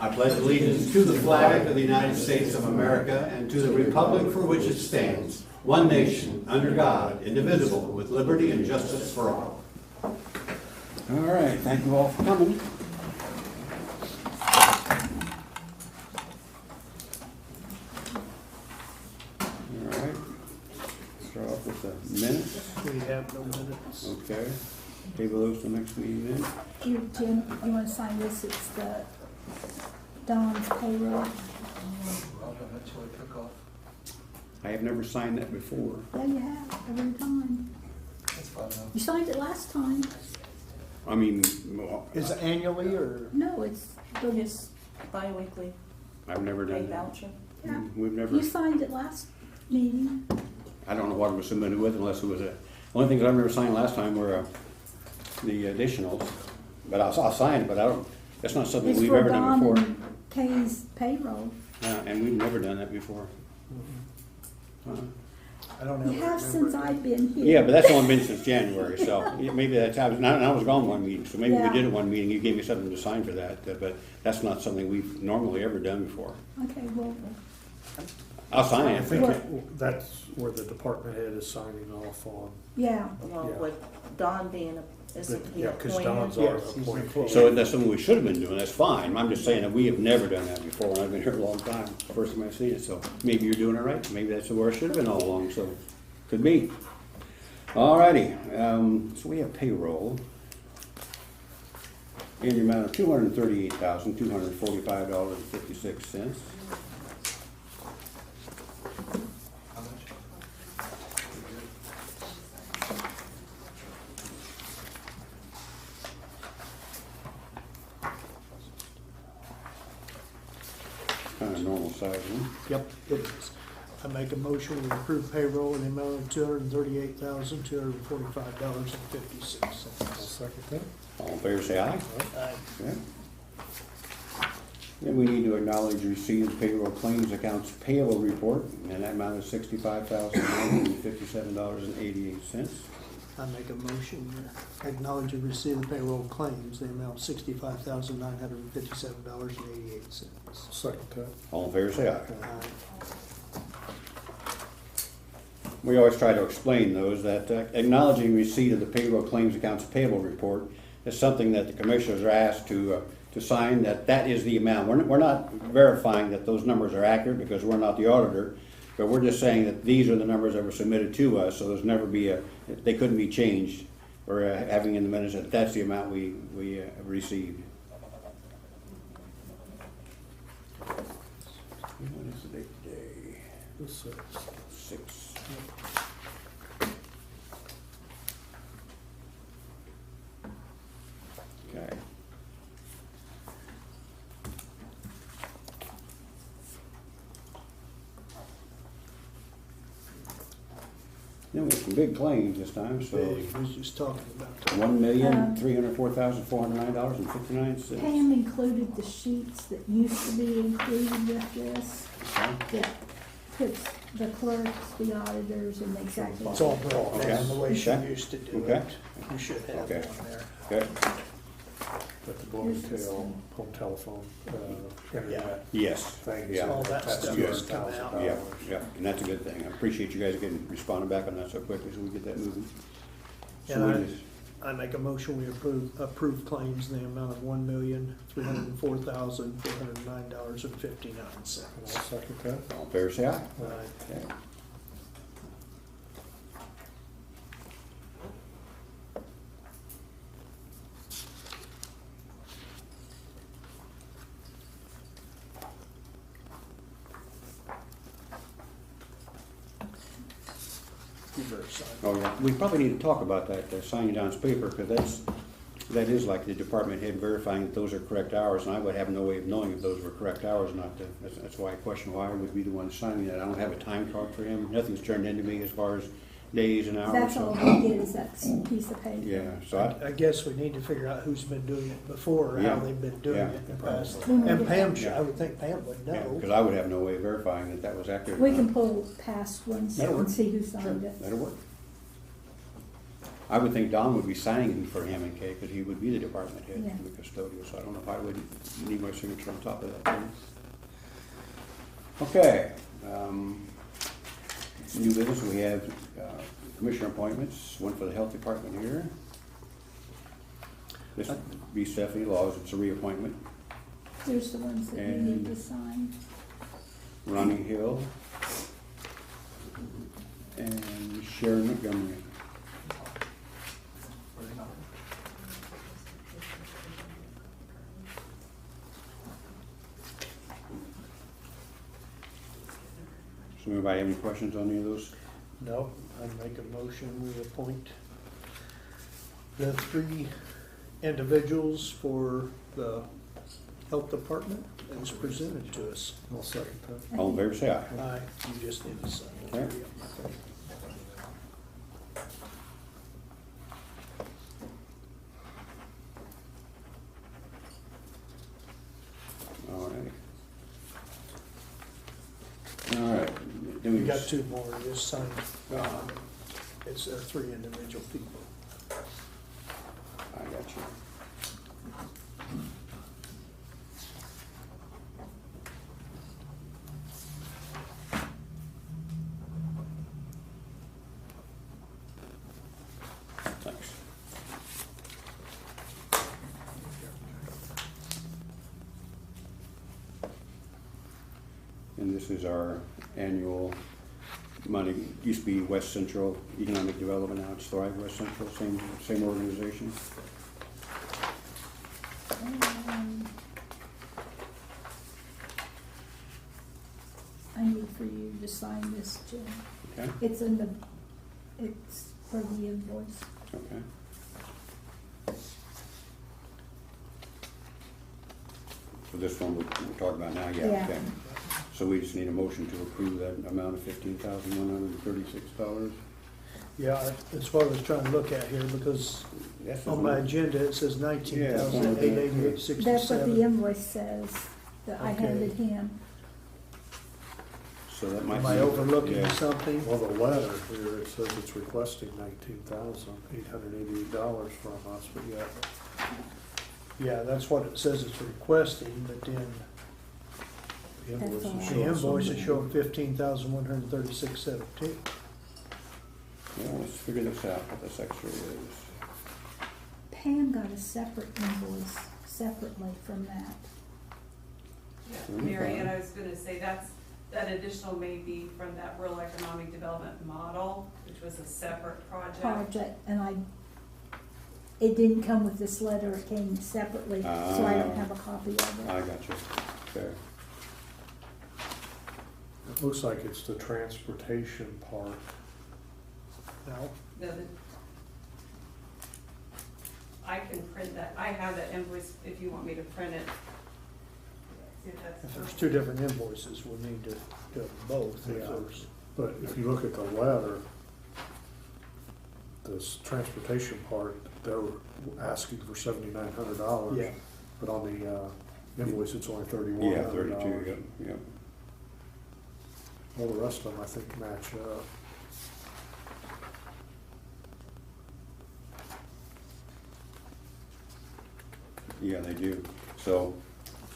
I pledge allegiance to the flag of the United States of America and to the republic for which it stands, one nation, under God, indivisible, with liberty and justice for all. All right, thank you all for coming. All right, start off with the minutes. We have no minutes. Okay, table those till next meeting then. You, Jim, you want to sign this? It's the Don's payroll. I have never signed that before. Yeah, you have, every time. You signed it last time. I mean, well, Is it annually or? No, it's, His bi-weekly I've never pay done that. voucher. yeah. We've never, You signed it last meeting. I don't know what it was submitted with unless it was a, only things I've never signed last time were the additionals. But I'll sign it, but I don't, that's not something It's we've for ever done Don before. and Kay's payroll. And we've never done that before. I don't know. You have since I've been here. Yeah, but that's only been since January, so maybe that's how, and I was gone one meeting, so maybe we Yeah. did it one meeting, you gave me something to sign for that, but that's not something we've normally ever done before. Okay, well, I'll sign I it. think What? that's where the department head is signing off on. yeah. Along Yeah. with Don being the Yeah, because appointed. Don's our Yes, he's an appointee. employee. So that's something we should have been doing, that's fine, I'm just saying that we have never done that before, and I've been here a long time, first time I've seen it, so maybe you're doing it right, maybe that's where it should have been all along, so, could be. Alrighty, so we have payroll in the amount of $238,245.56. Kind of normal size, huh? Yep, it is. I make a motion to approve payroll in the amount of $238,245.56. I'll second that. All in favor, say aye. Aye. Okay. Then we need to acknowledge receipt of payroll claims accounts payable report, and that amount is $65,957.88. I make a motion to acknowledge and receive the payroll claims, the amount of $65,957.88. Second that. All in favor, say aye. We always try to explain those, that acknowledging receipt of the payroll claims accounts payable report is something that the commissioners are asked to sign, that is the amount. We're not verifying that those numbers are accurate because we're not the auditor, but we're just saying that these are the numbers that were submitted to us, so there's never be they couldn't be changed. We're having in the minutes that that's the amount we received. What is the date today? This is 6. Okay. Then we have some big claims this time, so We was just talking about that. $1,304,409.59. Pam included the sheets that used to be included with this, that puts the clerks, the auditors, and exactly. It's all broken down the way she Okay. used to do Okay. it. You should have Okay. it on there. Okay. got the Bloomingdale home telephone, internet Yes. things. Yeah. All that That's stuff good. has come out. Yeah, yeah, and that's a good thing. I appreciate you guys responding back on that so quickly, so we get that moving. So And we I- just- I make a motion, we approve claims in the amount of $1,304,409.59. And I'll second that. all in favor, say aye. Okay. Reverse. Oh, yeah, we probably need to talk about that, signing Don's paper, because that is like the department head verifying that those are correct hours, and I would have no way of knowing if those were correct hours or not. That's why I question why I would be the one signing that. I don't have a time card for him, nothing's turned into me as far as days and hours. That's so- all we get is that piece of paper. Yeah, so I guess we need to figure out who's been doing it before, or how Yeah. they've been doing Yeah. it in the past. When we And get- Pam, I would think Pam would because know. I would have no way of verifying that that was accurate. or We not. can pull past ones That'll work. and see who signed it. That'll work. I would think Don would be signing for him and Kay, because he would be the department head, Yeah. the custodial, so I don't know if I would need my signature on top of that. Okay, new business, we have commissioner appointments, one for the health department here. This would be Stephanie Laws, it's a reappointment. Here's the ones that you And- need to sign. Ronnie Hill and Sharon Montgomery. So anybody have any questions on any of those? No, I make a motion, we appoint the 3 individuals for the health department as presented to us. I'll second that. All in favor, say aye. Aye, you just need to sign. Okay. All right. All right. Then We got 2 more, just sign. It's 3 individual people. I got you. Thanks. And this is our annual money, used to be West Central Economic Development, now it's Thrive West Central, same organization. I need for you to sign this, Jim. Okay, It's for the invoice. okay. So this one we're talking about now, yeah, Yeah. okay. So we just need a motion to approve that amount of $15,136. Yeah, that's what I was trying to look at here, because That's on my agenda, it says Yeah. 19,888.67. That's what the invoice says that I Okay. handed him. So that might Am be. I overlooking Yeah. something? Well, the letter here, it says it's requesting $19,888 from us, but yet, Yeah, that's what it says it's requesting, but then the That's invoice all. is the showing invoice is something. showing 15,136.17. Yeah, let's figure this out, what this extra is. Pam got a separate invoice separately from that. Mary Ann, I was gonna say, that additional may be from that rural economic development model, which was a separate project. And it didn't come with this letter, it came separately, so I don't have a copy of I it. got you, okay. It looks like it's the transportation part. Now, I can print that, I have that invoice if you want me to print it. See if that's. if there's 2 different invoices, we'll need to do both. If Yeah. there's- But if you look at the letter, this transportation part, they're asking for $7,900. Yeah, But on the invoice, it's only $3,100. Yeah, 32, yep, yep. All the rest of them, I think, match up. Yeah, they do. So,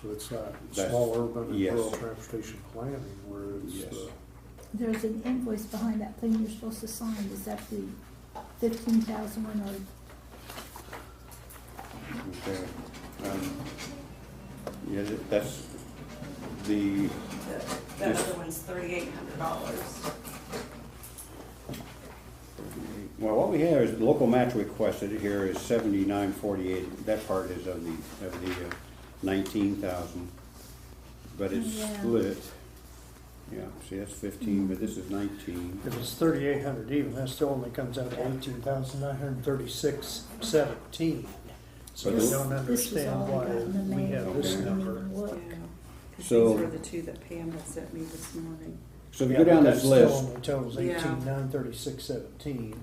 So it's that That's- small urban and yes. rural transportation planning where it's Yes. There's an invoice behind that thing you're supposed to sign, is that the 15,000 or? okay. Yeah, that's the, That other one's $3,800. well, what we have is the local match requested here is 7948. That part is of the 19,000, but it's Yeah. split. Yeah, see, that's 15, but this is 19. if it's 3,800 even, that still only comes out to 18,936.17. So But I this- don't This was understand all I why got in the we mail, have I this didn't number. even look. Because So- these were the 2 that Pam had sent me this morning. So if you Yeah, go down but this that list, still only totals Yeah. 18,936.17.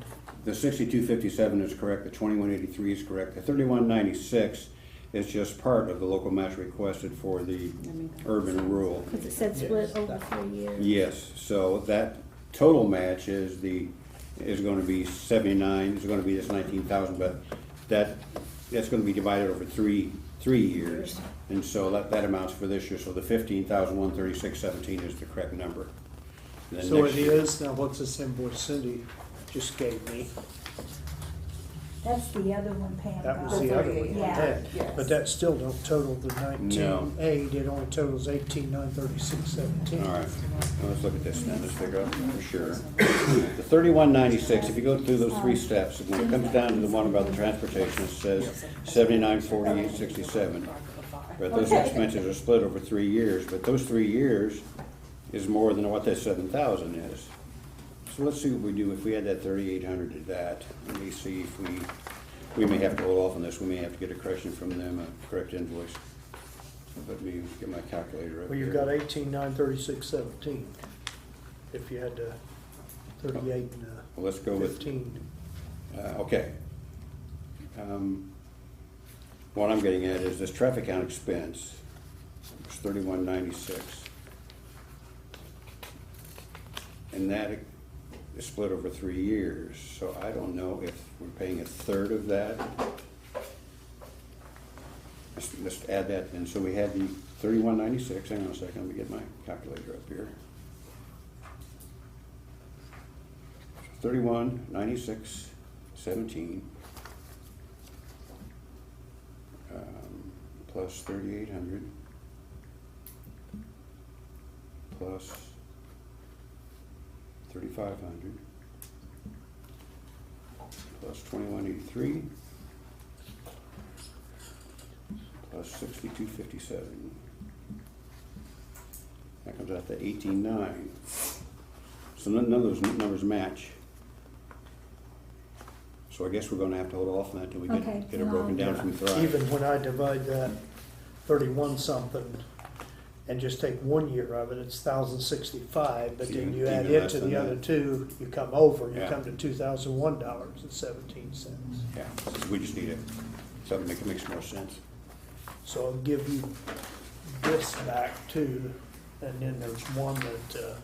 the 6257 is correct, the 2183 is correct, the 3196 is just part of the local match requested for the I mean, that urban and sounds- rural. Because it said split Yes. over 3 years. Yes, so that total match is the is gonna be 79, is gonna be this 19,000, but that's gonna be divided over three years. And so that amounts for this year, so the 15,136.17 is the correct number. And then So next it year- is, now what's this invoice Cindy just gave me? That's the other one Pam That was got. the other one you Yeah. had. Yes. But that still don't total the No. 19.8, it only totals 18,936.17. All right, well, let's look at this then, let's figure out for sure. The 3196, if you go through those three steps, when it comes down to the one about the transportation, it says 7948.67. But those Okay. expenses are split over 3 years, but those 3 years is more than what that 7,000 is. So let's see what we do if we add that 3,800 to that. Let me see if we may have to hold off on this, we may have to get a correction from them, a correct invoice. Let me get my calculator up Well, you've here. got 18,936.17. If you had to 38 and Well, let's go with 15. Okay. What I'm getting at is this traffic count expense, it's 3196. And that is split over 3 years, so I don't know if we're paying a third of that. Let's add that in, so we had the 3196, hang on a second, let me get my calculator up here. 3196.17 plus 3,800 plus 3,500 plus 2,183 plus 6257. That comes out to 18,900. So none of those numbers match. So I guess we're gonna have to hold off on that till we Okay, get it broken down from Thrive. Even when I divide that 31 something and just take 1 year of it, it's 1,065, but then you add Even less into than the that. other two, you come over, you Yeah. come to $2,001.17. Yeah, we just need something that makes more sense. So I'll give you this back too, and then there's one that,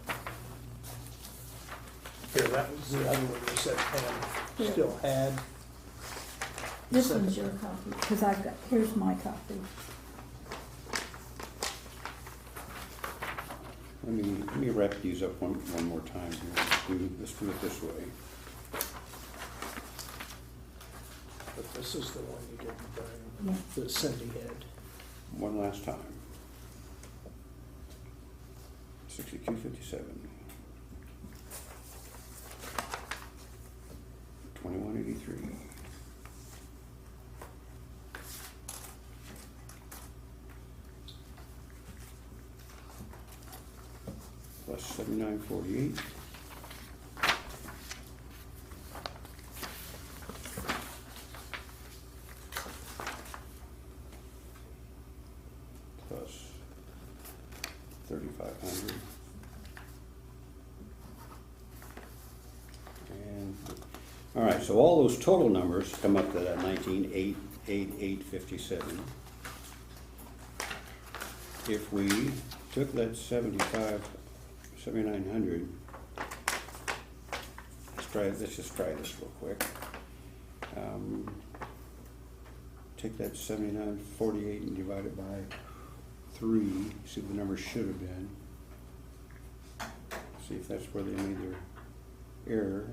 here, that was the other one you said Pam still had. This one's your copy, because I've got, here's my copy. Let me wrap these up one more time here. Let's do it this way. But this is the one you didn't bring, Yeah. that Cindy had. One last time. 6257. 2183. Plus 7948. Plus 3,500. And, all right, so all those total numbers come up to that 19,888.57. If we took that 7,900, let's just try this real quick. Take that 7948 and divide it by 3, see what the number should have been. See if that's where they made their error.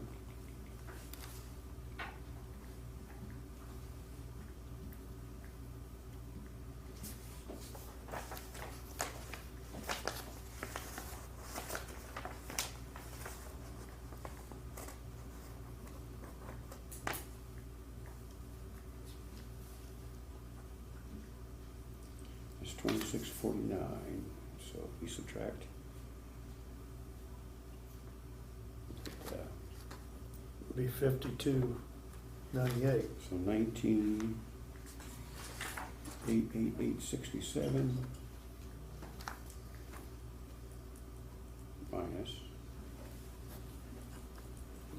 It's 2649, so if we subtract It'd be 52.98. so 19,888.67 minus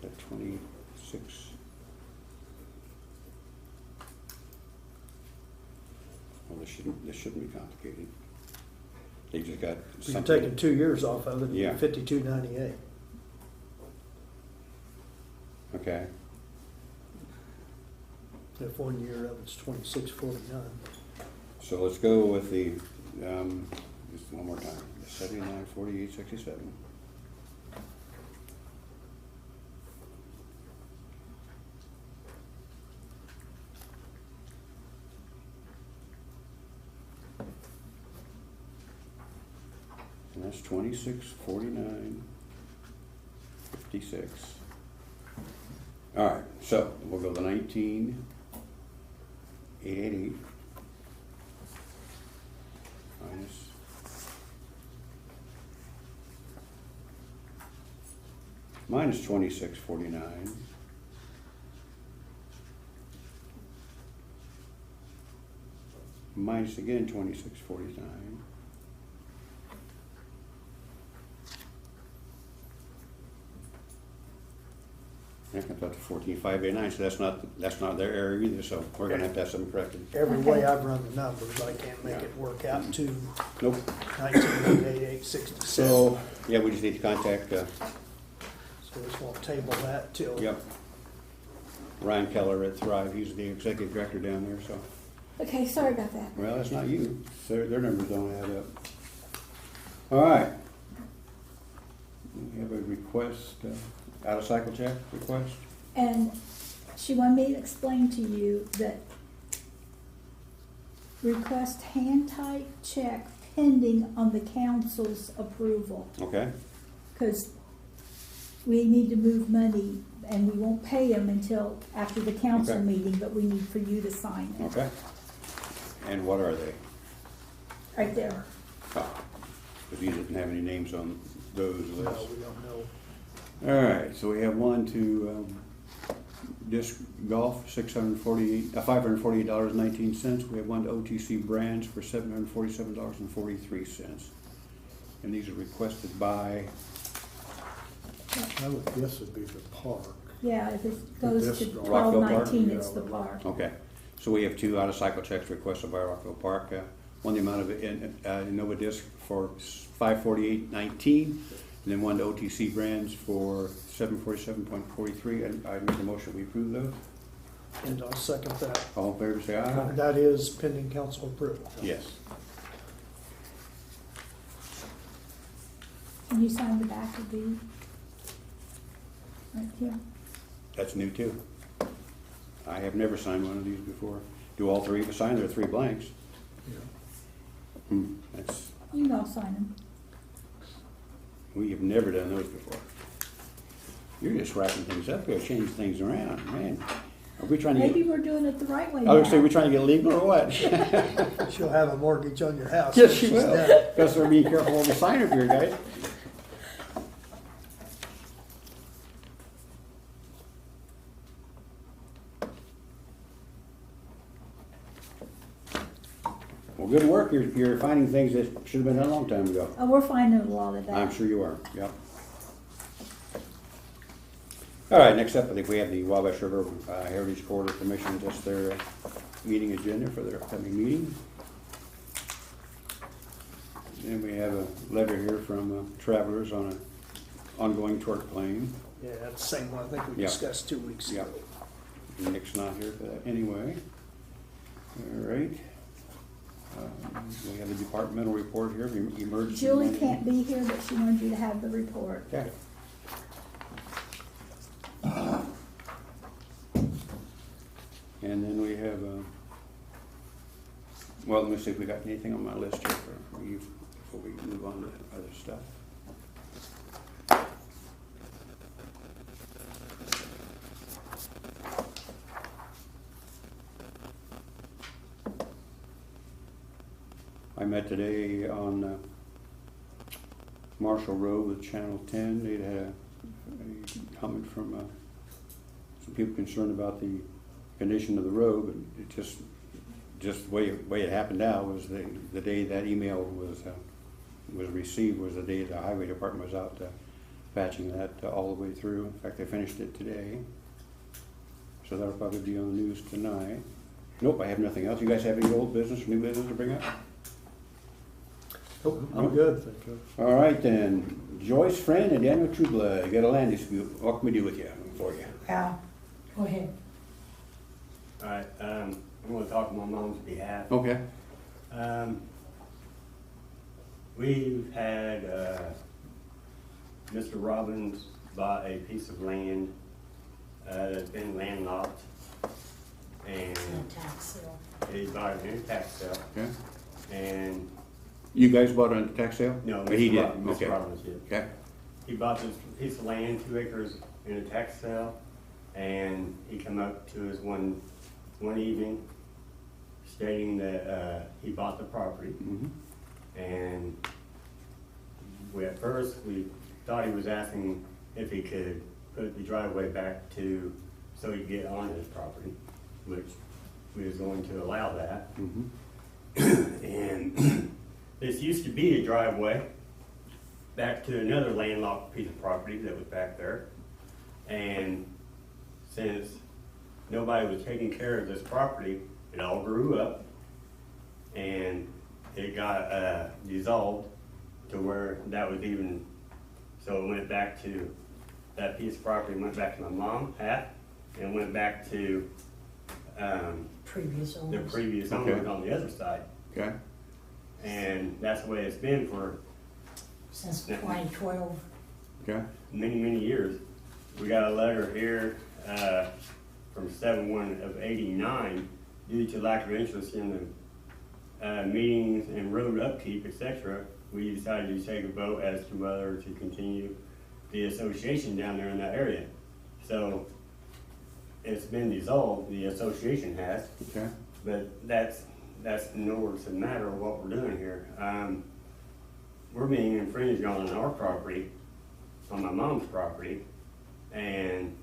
that 26. Well, this shouldn't be complicated. They just got You're something. taking 2 years off of it, Yeah. 52.98. If 1 year of it's 2649. So let's go with the, just one more time, 79, 48, 67. And that's 26, 49, 56. All right, so we'll go to 19, 888. Minus 2649. Minus again 2649. That comes out to 14,589, so that's not their area either, so we're gonna have to have something corrected. Every Okay. way I've run the numbers, I can't make Yeah. it work out to Nope. 19,887. So, yeah, we just need to contact, So we just won't table that till. yep, Ryan Keller at Thrive, he's the executive director down there, so. Okay, sorry about that. Well, that's not you. Their numbers don't add up. All right. We have a request, out-of-cycle check request. And she wanted me to explain to you that request hand-type check pending on the council's approval. Okay, Because we need to move money and we won't pay them until after the council Okay. meeting, but we need for you to sign it. okay. And what are they? Right there. Because you didn't have any names on those No, lists. we don't know. All right, so we have one to disc golf, $548.19. We have one to OTC Brands for $747.43. And these are requested by, I would guess it'd be the park. Yeah, if it goes This to is Rockville Park? 1219, it's the park. okay. So we have two out-of-cycle checks requested by Rockville Park. One the amount of Innova Disc for $548.19, and then one to OTC Brands for $747.43. I make a motion we approve those. And I'll second that. All in favor, say aye. That is pending council approval. Yes. Can you sign the back of the, right here? That's new too. I have never signed one of these before. Do all three of us sign? There are three blanks. Yeah. That's, You can all sign them. we have never done those before. You're just wrapping things up. You're changing things around, man. Are we trying to Maybe get? we're doing it the right way I was gonna say, now. we trying to get legal or what? She'll have a mortgage on your house. Yes, when she she's will. done. Because we're being careful when we sign up here, guys. Well, good work. You're finding things that should have been done a long time ago. Oh, we're finding a lot of that. I'm sure you are, yep. All right, next up, I think we have the Wabash River Heritage Corridor Commission, just their meeting agenda for their upcoming meeting. And we have a letter here from Travelers on an ongoing tort claim. Yeah, that's the same one I think we Yeah. discussed 2 weeks ago. Nick's not here for that anyway. All right. We have the departmental report here, emergency. Julie management. can't be here, but she wanted you to have the report. Okay. And then we have, well, let me see if we got anything on my list here for you before we move on to other stuff. I met today on Marshall Road with Channel 10. They'd had a comment from some people concerned about the condition of the road, but it just the way it happened now was the day that email was received was the day the highway department was out patching that all the way through. In fact, they finished it today, so that'll probably be on the news tonight. Nope, I have nothing else. You guys have any old business or new business to bring up? Nope, I'm good, thank you. All right then, Joyce Friend and Daniel Trueblood, got a land dispute. What can we do with you, for you? Al, go ahead. All right, talk on my mom's behalf. Okay, We've had, Mr. Robbins bought a piece of land, that's been landlocked. And tax sale. he bought it in a tax sale, okay. and, You guys bought it on the tax sale? no, But he Mr. did, Robbins, okay. Mr. Robbins did. Okay, He bought this piece of land, 2 acres, in a tax sale, and he come up to us one evening stating that, he bought the property. mhm, And at first, we thought he was asking if he could put the driveway back to, so he could get on his property, which we was going to allow that. mhm, And this used to be a driveway back to another landlocked piece of property that was back there. And since nobody was taking care of this property, it all grew up and it got dissolved to where that was even, so it went back to, that piece of property went back to my mom, half, and went back to Previous the owners. previous Okay. owners on the other side. okay, And that's the way it's been for Since 2012. okay, many, many years. We got a letter here from 7/1 of '89, due to lack of interest in the meetings and road upkeep, etc. We decided to take a vote as to whether to continue the association down there in that area. So it's been dissolved, the association has, okay, but that's nor does it matter what we're doing here. We're being infringed on our property, on my mom's property, and,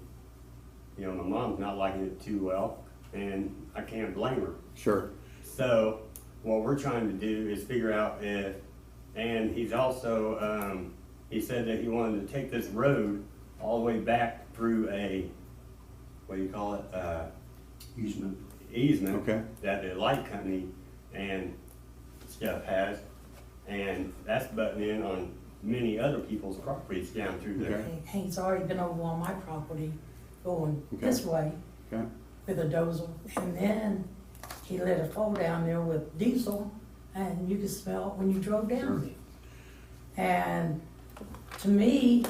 you know, my mom's not liking it too well, and I can't blame her. sure, So, what we're trying to do is figure out if, and he's also, he said that he wanted to take this road all the way back through a, what do you call it, easement, easement okay, that the light company and stuff has, and that's butting in on many other people's properties down through there. Okay. He's already been over on my property going Okay. this way okay, with a dozer. And then he let it fall down there with diesel and you could smell it when you drove down there. And to me,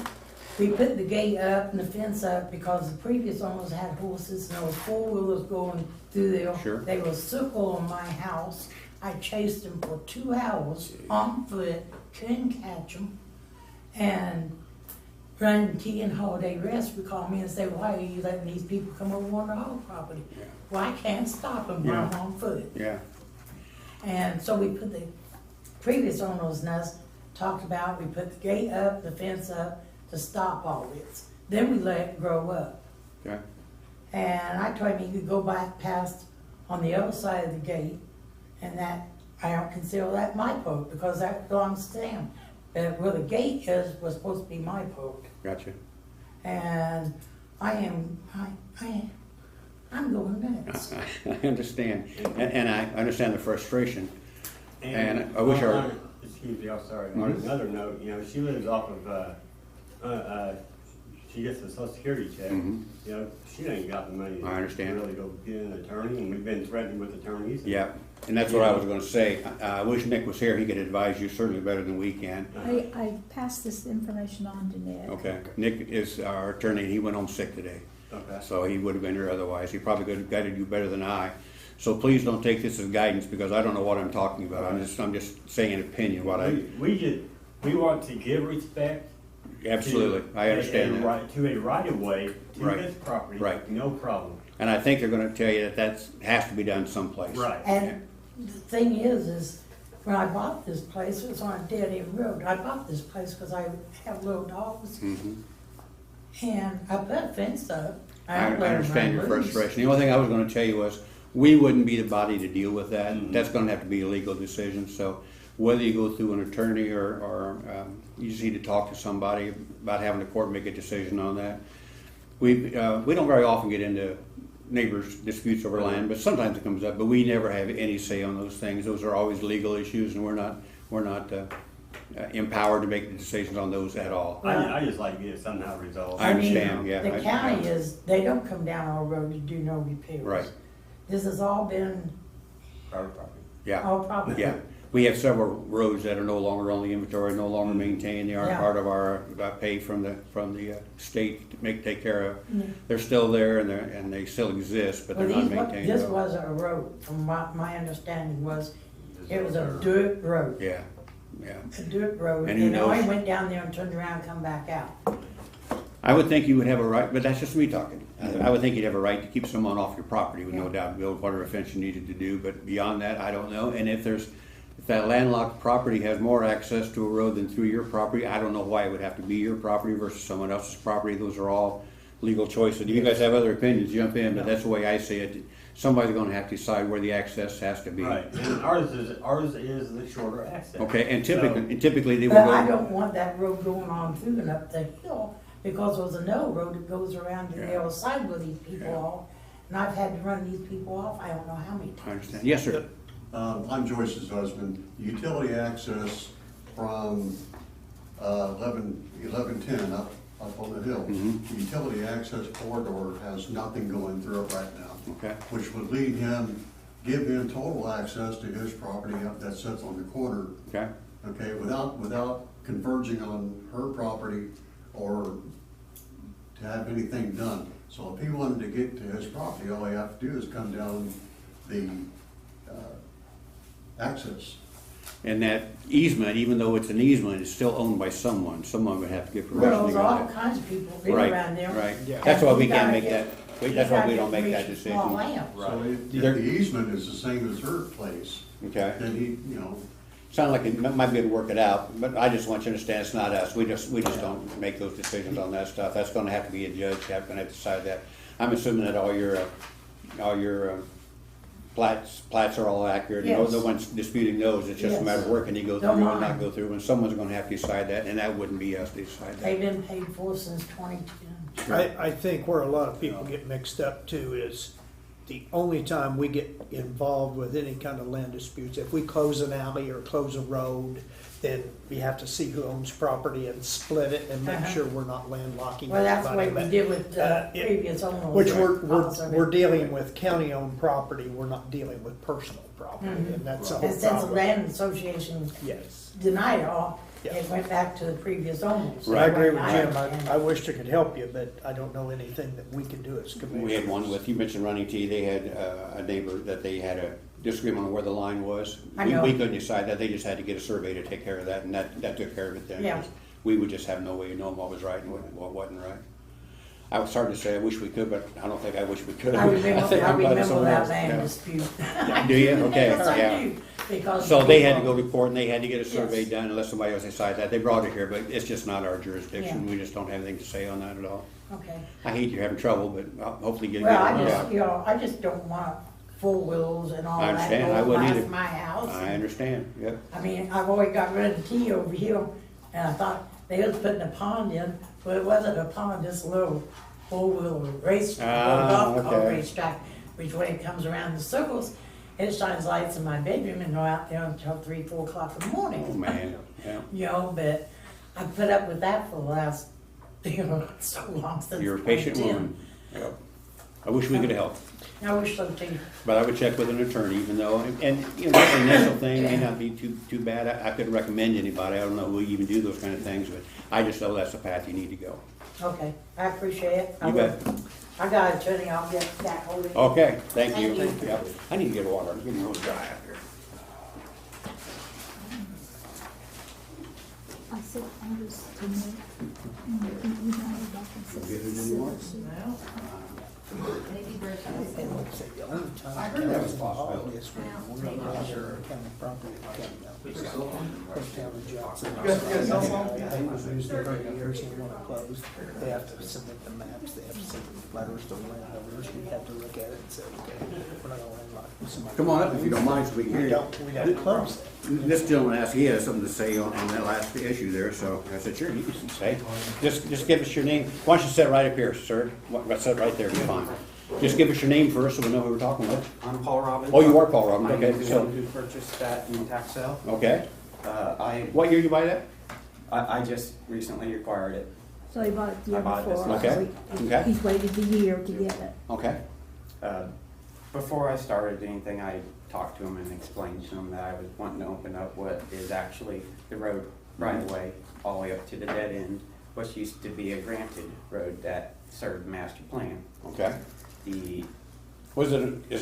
we put the gate up and the fence up because the previous owners had horses and there was 4-wheelers going through there. Sure. They were circle on my house. I chased them for 2 hours on foot, couldn't catch them. And Brandon T and Holiday Rest would call me and say, why are you letting these people come over on our property? Yeah. Well, I can't stop them when I'm Yeah. on foot. yeah, And so we put the previous owners and us talked about, we put the gate up, the fence up to stop all this. Then we let it grow up. okay, And I told him he could go back past on the other side of the gate and that, I don't consider that my boat because that belongs to them. But where the gate is was supposed to be my boat. gotcha. And I'm going nuts. I understand, and I understand the frustration. And I wish our- Excuse me, I'm sorry. Mhm. On another note, you know, she lives off of, she gets a social security check. Mhm. You know, she ain't got the money. I understand. To really go get an attorney, and we've been threatened with attorneys. Yeah, and that's what I was gonna say. I wish Nick was here, he could advise you certainly better than we can. I passed this information on to Nick. Okay, Nick is our attorney, and he went home sick today, Okay. so he would have been here otherwise. He probably could have guided you better than I. So please don't take this as guidance, because I don't know what I'm talking about. I'm just saying an opinion, what I, We want to give respect. absolutely, I understand that. To a right of way to Right. this property. Right. No problem. And I think they're gonna tell you that has to be done someplace. Right. And the thing is when I bought this place, it was on a dead end road. I bought this place because I have little dogs. Mhm. And I put a fence up. I don't let 'em understand your run loose. frustration. The only thing I was gonna tell you was, we wouldn't be the body to deal with that. Mhm. That's gonna have to be a legal decision, so whether you go through an attorney or you just need to talk to somebody about having the court make a decision on that. We don't very often get into neighbors' disputes over land, but sometimes it comes up, but we never have any say on those things. Those are always legal issues, and we're not empowered to make the decisions on those at all. I just like to get it somehow resolved. I understand, yeah. The county is, they don't come down our road to do no repairs. Right. This has all been private property. Yeah, Oh, probably. yeah. We have several roads that are no longer on the inventory, no longer maintained. They aren't Yeah. part of our pay from the state to take care of. Mm. They're still there and they still exist, but Well, they're not these, maintained. this well. wasn't a road, from what my understanding was, it was a dirt road. Yeah, yeah. A dirt road, And who and I knows? went down there and turned around and come back out. I would think you would have a right, but that's just me talking. I would think you'd have a right to keep someone off your property with no doubt, build whatever fence you needed to do, but beyond that, I don't know. And if that landlocked property has more access to a road than through your property, I don't know why it would have to be your property versus someone else's property. Those are all legal choices. You guys have other opinions, jump in, but that's the way I see it. Somebody's gonna have to decide where the access has to be. Right, and ours is the shorter access. Okay, and typically they will But I go, don't want that road going on through and up the hill, because there's a no road that goes around to the Yeah. other side with these people Yeah. off. And I've had to run these people off, I don't know how many I times. understand. Yes, sir. I'm Joyce's husband. Utility access from 1110 up on the hill. Mhm. The utility access corridor has nothing going through it right now, Okay, which would lead him, give him total access to his property up that sits on the corner, okay. okay, without converging on her property or to have anything done. So if he wanted to get to his property, all he have to do is come down the access. And that easement, even though it's an easement, is still owned by someone. Someone would have to get permission Well, to there's go all there. kinds of people live Right, around there. right. Yeah. That's why we You can't gotta make get- that, that's why we you don't gotta make get that small decision. land. So if There- the easement is the same as her place, Okay? then he, you know, Sound like it might be able to work it out, but I just want you to understand, it's not us. We just don't make those decisions on that stuff. That's gonna have to be a judge, gonna have to decide that. I'm assuming that all your plats are all accurate. You know, Yes. the ones disputing those, it's just a Yes. matter of where can you go through Don't and not mind. go through, and someone's gonna have to decide that, and that wouldn't be us to decide They've that. been paid for since 2010. I think where a lot of people get mixed up too is the only time we get involved with any kind of land disputes, if we close an alley or close a road, then we have to see who owns property and split it and make Uh-huh. sure we're not landlocking. Well, that's the way anybody. we did with the it- previous owners. Which Also, we're dealing with county-owned property, we're not dealing with personal property, Mhm. and that's a And whole since the problem. land association Yes. denied it all, Yeah. it went back to the previous owners. I agree with Jim, understand. I wish I could help you, but I don't know anything that we can do as commissioners. We had one with, you mentioned Running T, they had a neighbor that they had a disagreement on where the line was. I know. We couldn't decide that, they just had to get a survey to take care of that, and that took care of it then. Yeah. We would just have no way of knowing what was right and what wasn't right. I was hard to say, I wish we could, but I don't think I wish we could. I remember, think I I'm glad remember someone that else- land yeah. dispute. Do you? Okay, Yes, I yeah. do, because. So they had to go to court and they had to get a survey Yes. done unless somebody else decided that. They brought it here, but it's just not our jurisdiction. Yeah. We just don't have anything to say on that at all. Okay. I hate you're having trouble, but hopefully you'll get Well, it I worked just, out. you know, I just don't want four wheels and all I that understand. I going wouldn't past either. my house. I understand, yep. I mean, I've already got rid of the T over here, and I thought they was putting a pond in, but it wasn't a pond, just a little four-wheel race, Ah, golf cart okay. racetrack, which when it comes around the circles, it shines lights in my bedroom and go out there until 3, 4 o'clock in the morning. Oh, man, yeah. You know, but I put up with that for the last, you know, so long since You're a patient 2010. woman. Yep. I wish we could help, I wish so too. but I would check with an attorney, even though, and you know, this initial thing may not be too bad. I couldn't recommend anybody. I don't know who even do those kind of things, but I just know that's the path you need to go. Okay, I appreciate it. I You will. bet. I got an attorney, I'll get that hold of you. Okay, thank you. Thank you. Yep. I need to get water. I'm getting real dry out here. I said, I was to make, you know, back in Get it anymore? And like I said, the only time I heard that was involved possible. is when we're not under county property, county Johnson. You got a cell phone? They was used it for years and want to close. They have to submit the maps, they have to send letters to landowners. We have to look at it and say, okay, we're not gonna landlock somebody. Come on up if you don't mind, so we can hear We you. don't close it. This gentleman asked, he has something to say on that last issue there, so I said, sure, you can say. Just give us your name. Why don't you sit right up here, sir? Sit right there, you're fine. Just give us your name first, so we know who we're talking with. I'm Paul Robbins. Oh, you are Paul Robbins, I'm okay, the so, one who purchased that in tax sale. okay. I What year you buy that? just recently acquired it. So he bought it the year I bought it this before. Okay, so okay. He's waited the year to get it. Okay. Uh, Before I started anything, I talked to him and explained to him that I was wanting to open up what is actually the road right away, all the way up to the dead end, which used to be a granted road that served master plan. Okay. The Is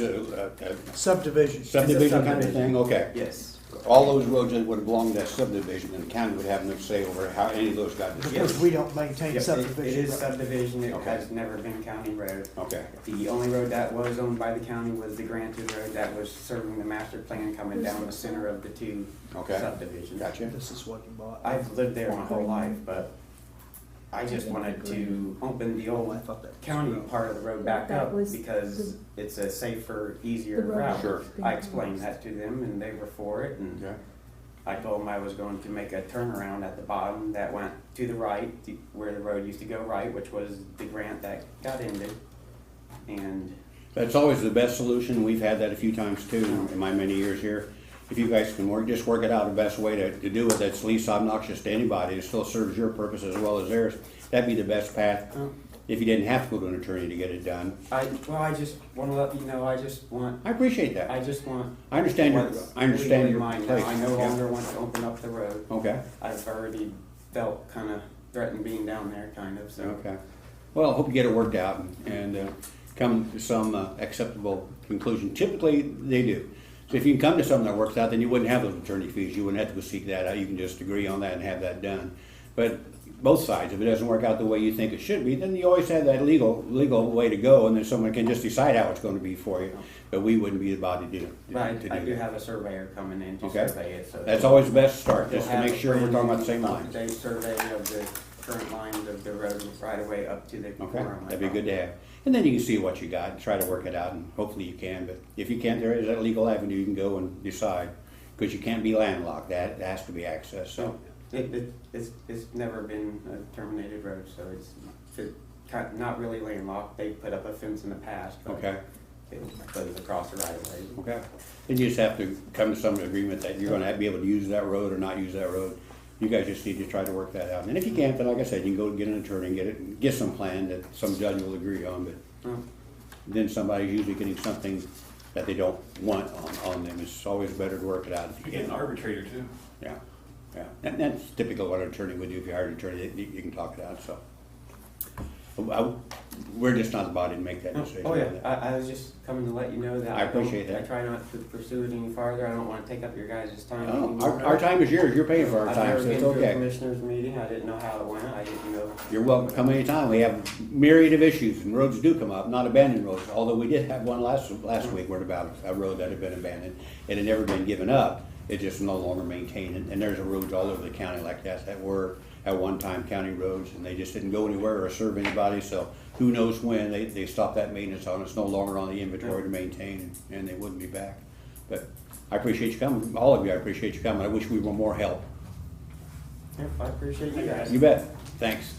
it a Subdivision. subdivision kind of thing? Okay. Yes. All those roads that would have belonged to that subdivision, and the county would have no say over how any of those got Because divided. we don't maintain Yep. subdivision. It is subdivision, it Okay. has never been county road. Okay. The only road that was owned by the county was the granted road that was serving the master plan coming down the center of the two Okay. subdivisions. Gotcha. This is what you bought. I've lived there my whole life, but I just wanted to open the Oh, I old thought that was county wrong. part of the road back That up was because it's a safer, easier The road route. Sure. I explained that to them and they were for it, and Okay. I told them I was going to make a turnaround at the bottom that went to the right, where the road used to go right, which was the grant that got ended. And That's always the best solution. We've had that a few times too in my many years here. If you guys can just work it out the best way to do it that's least obnoxious to anybody, it still serves your purpose as well as theirs, that'd be the best path. If you didn't have to go to an attorney to get it done. I just want to let you know, I appreciate that. I understand what's I understand legally your mine now. place. I no Yeah. longer want to open up the road. Okay. I've already felt kind of threatened being down there, kind of, so. Okay. Well, I hope you get it worked out and come to some acceptable conclusion. Typically, they do. So if you can come to something that works out, then you wouldn't have those attorney fees. You wouldn't have to go seek that out. You can just agree on that and have that done. But both sides, if it doesn't work out the way you think it should be, then you always have that legal way to go, and then someone can just decide how it's going to be for you. But we wouldn't be the body to do But I do that. have a surveyor coming in to Okay. survey it, so. That's always the best start, They'll just to have make sure we're talking about the same line. up-to-date survey of the current lines of the road right away up to the Okay, corner of my that'd be good to property. have. And then you can see what you got and try to work it out, and hopefully you can. But if you can't, there is that legal avenue you can go and decide, because you can't be landlocked. That has to be accessed. So, It's never been a terminated road, so it's not really landlocked. They put up a fence in the past, but okay, it goes across the right of way. okay. Then you just have to come to some agreement that you're going to be able to use that road or not use that road. You guys just need to try to work that out. And if you can't, then like I said, you can go get an attorney and get some plan that some judge will agree on. But then somebody's usually getting something that they don't want on them. It's always better to work it out if you You get can. an arbitrator too. Yeah, yeah. And that's typical what an attorney would do. If you hired an attorney, you can talk it out. So we're just not the body to make that decision. Oh, yeah, I was just coming to let you know that. I appreciate that. I try not to pursue it any farther. I don't want to take up your guys' time Oh, anymore. our time is yours. You're paying for our I've time, never so been it's to a okay. commissioners meeting. I didn't know how it went. I didn't know. You're welcome to come anytime. We have myriad of issues, and roads do come up, not abandoned roads. Although we did have one last week where about a road that had been abandoned. It had never been given up. It just no longer maintained. And there's roads all over the county like that were at one time county roads, and they just didn't go anywhere or serve anybody. So who knows when they stopped that maintenance on it. It's no longer on the inventory to maintain, and they wouldn't be back. But I appreciate you coming. All of you, I appreciate you coming. I wish we were more help. Yep, I appreciate you guys. You bet. Thanks.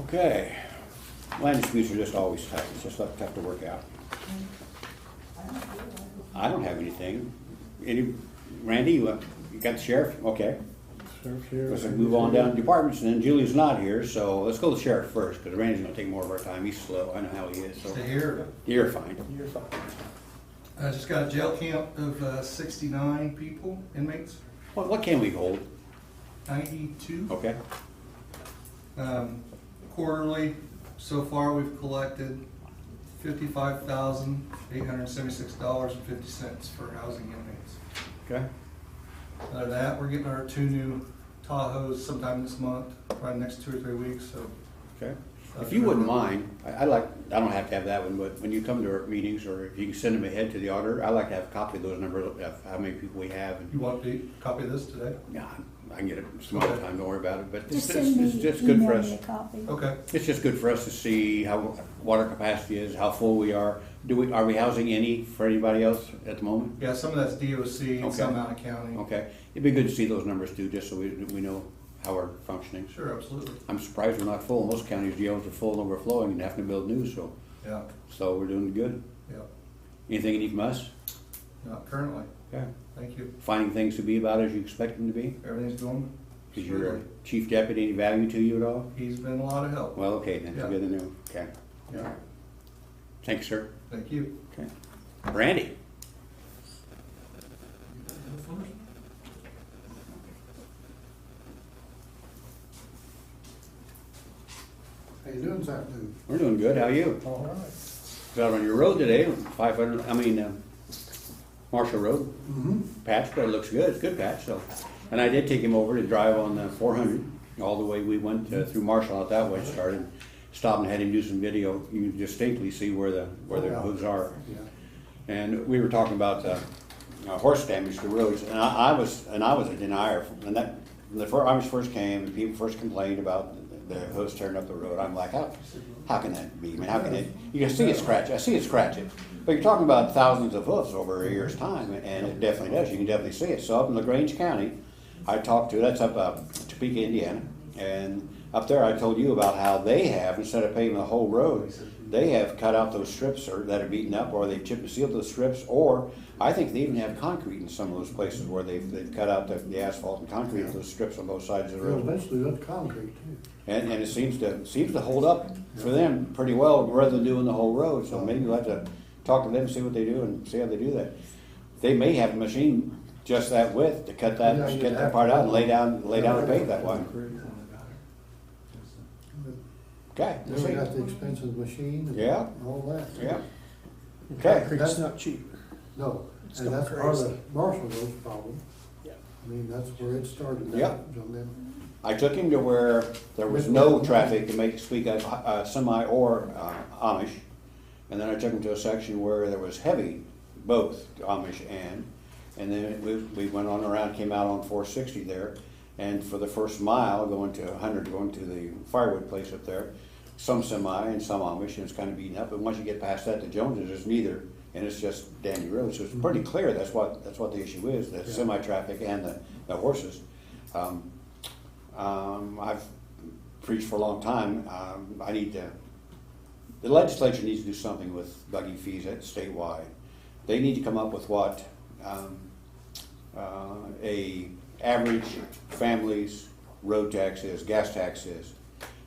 Okay. Land disputes are just always tough. It's just tough to work out. I don't have anything. Randy, you got the sheriff? Okay. Let's move on down to departments, and then Julie's not here, so let's go to the sheriff first, because Randy's gonna take more of our time. He's slow. I know how he is. So Stay here. you're fine. You're fine. I just got a jail count of 69 people, inmates, What can we hold? 92. Okay. Quarterly, so far we've collected $55,876.50 for housing inmates. Okay. Out of that, we're getting our 2 new Tahoes sometime this month, probably next 2 or 3 weeks, so. Okay. If you wouldn't mind, I don't have to have that one, but when you come to our meetings, or if you can send them ahead to the auditor, I like to have a copy of those numbers, of how many people we have. You want a copy of this today? Yeah, I can get it some other time, don't worry about it, but Just it's send me, just good for email us. me a copy. Okay. It's just good for us to see how water capacity is, how full we are. Are we housing any for anybody else at the moment? Yeah, some of that's DOC and some out of county. Okay, it'd be good to see those numbers too, just so we know how we're functioning. Sure, absolutely. I'm surprised we're not full. Most counties' jails are full and overflowing and having to build new, so we're doing good. Yeah. Anything you need from us? Not currently. Okay. Thank you. Finding things to be about as you expect them to be? Everything's going Is your chief deputy any value to you at all? He's been a lot of help. Well, okay, then, Yeah. good to know, okay. Yeah. Thanks, sir. Thank you. Okay. Randy? How you doing this afternoon? We're doing good, how are you? All right. Was out on your road today, 500, Marshall Road, Mm-hmm. patch, but it looks good, it's a good patch, so. And I did take him over to drive on the 400, all the way we went through Marshall out that way, started, stopped and had him do some video. You can distinctly see where the hooves are. Yeah. And we were talking about horse damage to roads, and I was a denier. And that when the Amish first came, and people first complained about the hooves tearing up the road. I'm like, how can that be? I mean, how can it? You can see it scratch. I see it scratch it. But you're talking about thousands of hoofs over a year's time, and it definitely does. You can definitely see it. So up in LaGrange County, I talked to, that's up Topeka, Indiana, and up there I told you about how they have, instead of paving the whole road, they have cut out those strips that are beaten up, or they've chipped and sealed those strips, or I think they even have concrete in some of those places where they've cut out the asphalt and concrete those strips on both sides of the road. Eventually that's concrete too. And it seems to hold up for them pretty well, rather than doing the whole road. So maybe we'll have to talk to them, see what they do, and see how they do that. They may have a machine just that width to cut that, get that part out and lay down and pave that one. Okay. Then we got the expensive machine and Yeah. all that. Yeah. Okay. Concrete's not cheap. No, It's and gone that's part of crazy. the Marshall Road's problem. Yeah. I mean, that's where it started. Yep. On them. I took him to where there was no traffic to make speak of semi or Amish, and then I took him to a section where there was heavy, both Amish and then we went on around, came out on 460 there, and for the first mile going to 100, going to the firewood place up there, some semi and some Amish, and it's kind of beaten up. But once you get past that, the Joneses is neither, and it's just Dandy Road. So it's pretty clear that's what the issue is: the semi traffic and the horses. I've preached for a long time. The legislature needs to do something with buggy fees statewide. They need to come up with what a average family's road tax is, gas tax is.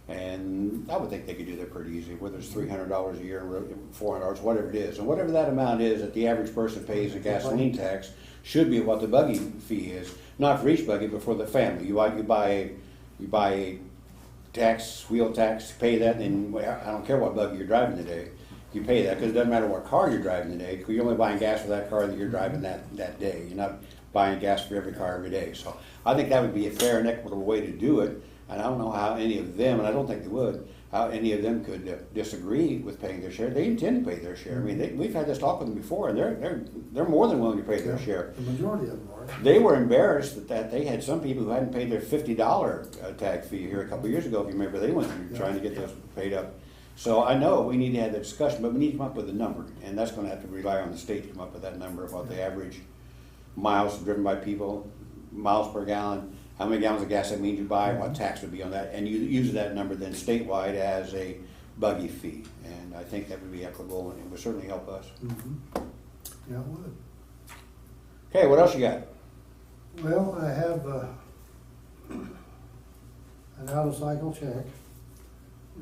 And I would think they could do that pretty easy, whether it's $300 a year, $400, whatever it is. And whatever that amount is that the average person pays a gasoline tax should be what the buggy fee is. Not for each buggy, but for the family. You buy a wheel tax, pay that, and I don't care what buggy you're driving today. You pay that, because it doesn't matter what car you're driving today, because you're only buying gas for that car that you're driving that day. You're not buying gas for every car every day. So I think that would be a fair and equitable way to do it. And I don't know how any of them, and I don't think they would, how any of them could disagree with paying their share. They intend to pay their share. I mean, we've had this talk with them before, and they're more than willing to pay their share. The majority of them are. They were embarrassed that they had some people who hadn't paid their $50 tag fee here a couple of years ago. If you remember, they went through trying to get those paid up. So I know we need to have the discussion, but we need to come up with a number, and that's going to have to rely on the state to come up with that number of what the average miles driven by people, miles per gallon, how many gallons of gas that means you buy, what tax would be on that, and you use that number then statewide as a buggy fee. And I think that would be equitable, and it would certainly help us. Mm-hmm. Yeah, it would. Okay, what else you got? Well, I have an out-of-cycle check.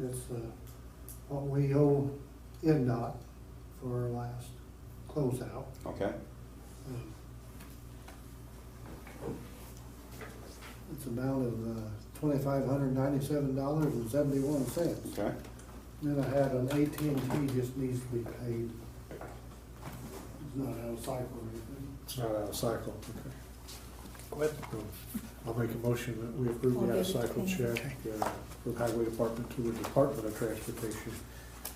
It's what we owe INDOT for our last closeout. Okay. It's amount of $2,597.71. Okay. Then I had an AT&T just needs to be paid. It's not out of cycle or anything. It's not out of cycle, okay. Go ahead. I'll make a motion that we approve the out-of-cycle check for the Highway Department to the Department of Transportation